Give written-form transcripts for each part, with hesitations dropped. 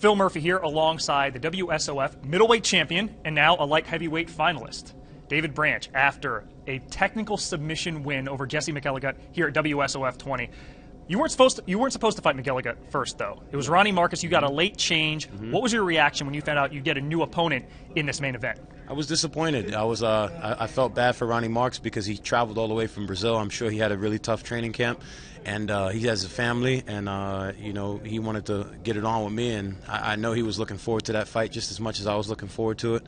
Phil Murphy here alongside the WSOF middleweight champion and now a light heavyweight finalist, David Branch, after a technical submission win over Jesse McElligott here at WSOF 20. You weren't supposed to fight McElligott first, though. It was Ronnie Marcus. You got a late change. What was your reaction when you found out you get a new opponent in this main event? I was disappointed. I felt bad for Ronnie Marks because he traveled all the way from Brazil. I'm sure he had a really tough training camp, and he has a family, and you know, he wanted to get it on with me, and I know he was looking forward to that fight just as much as I was looking forward to it.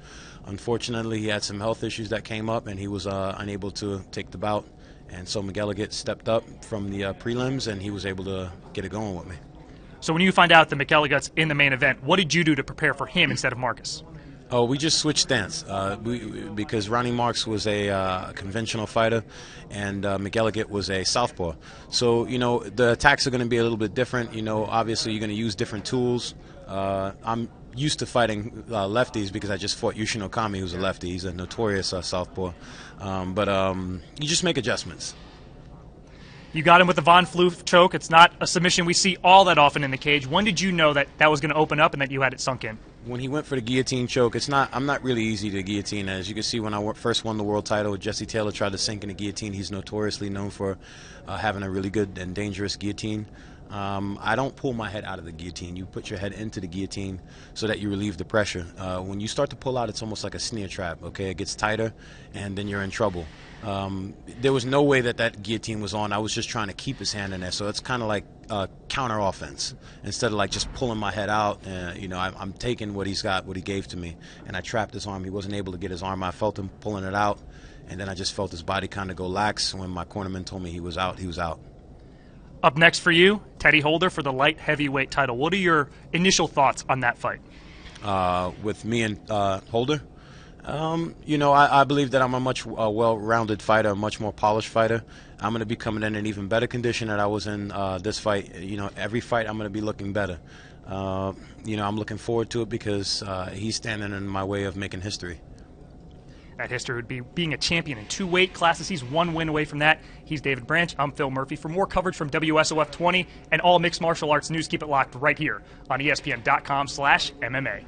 Unfortunately, he had some health issues that came up, and he was unable to take the bout. And so McElligott stepped up from the prelims, and he was able to get it going with me. So when you find out that McElligott's in the main event, what did you do to prepare for him instead of Marcus? Oh, we just switched stance because Ronnie Marks was a conventional fighter, and McElligott was a southpaw. So, you know, the attacks are going to be a little bit different. You know, obviously you're going to use different tools. I'm used to fighting lefties because I just fought Yushin Okami, who's a lefty. He's a notorious southpaw. But you just make adjustments. You got him with the Von Floof choke. It's not a submission we see all that often in the cage. When did you know that that was going to open up and that you had it sunk in? When he went for the guillotine choke, I'm not really easy to guillotine. As you can see, when I first won the world title, Jesse Taylor tried to sink in the guillotine. He's notoriously known for having a really good and dangerous guillotine. I don't pull my head out of the guillotine. You put your head into the guillotine so that you relieve the pressure. When you start to pull out, it's almost like a snare trap, okay? It gets tighter, and then you're in trouble. There was no way that guillotine was on. I was just trying to keep his hand in there, so it's kind of like counter offense. Instead of like just pulling my head out, you know, I'm taking what he's got, what he gave to me, and I trapped his arm. He wasn't able to get his arm. I felt him pulling it out, and then I just felt his body kind of go lax. When my cornerman told me he was out, he was out. Up next for you, Teddy Holder for the light heavyweight title. What are your initial thoughts on that fight? With me and Holder? You know, I believe that I'm a much well-rounded fighter, a much more polished fighter. I'm going to be coming in even better condition than I was in this fight. You know, every fight I'm going to be looking better. You know, I'm looking forward to it because he's standing in my way of making history. That history would be being a champion in 2 weight classes. He's 1 win away from that. He's David Branch. I'm Phil Murphy. For more coverage from WSOF 20 and all mixed martial arts news, keep it locked right here on ESPN.com/MMA.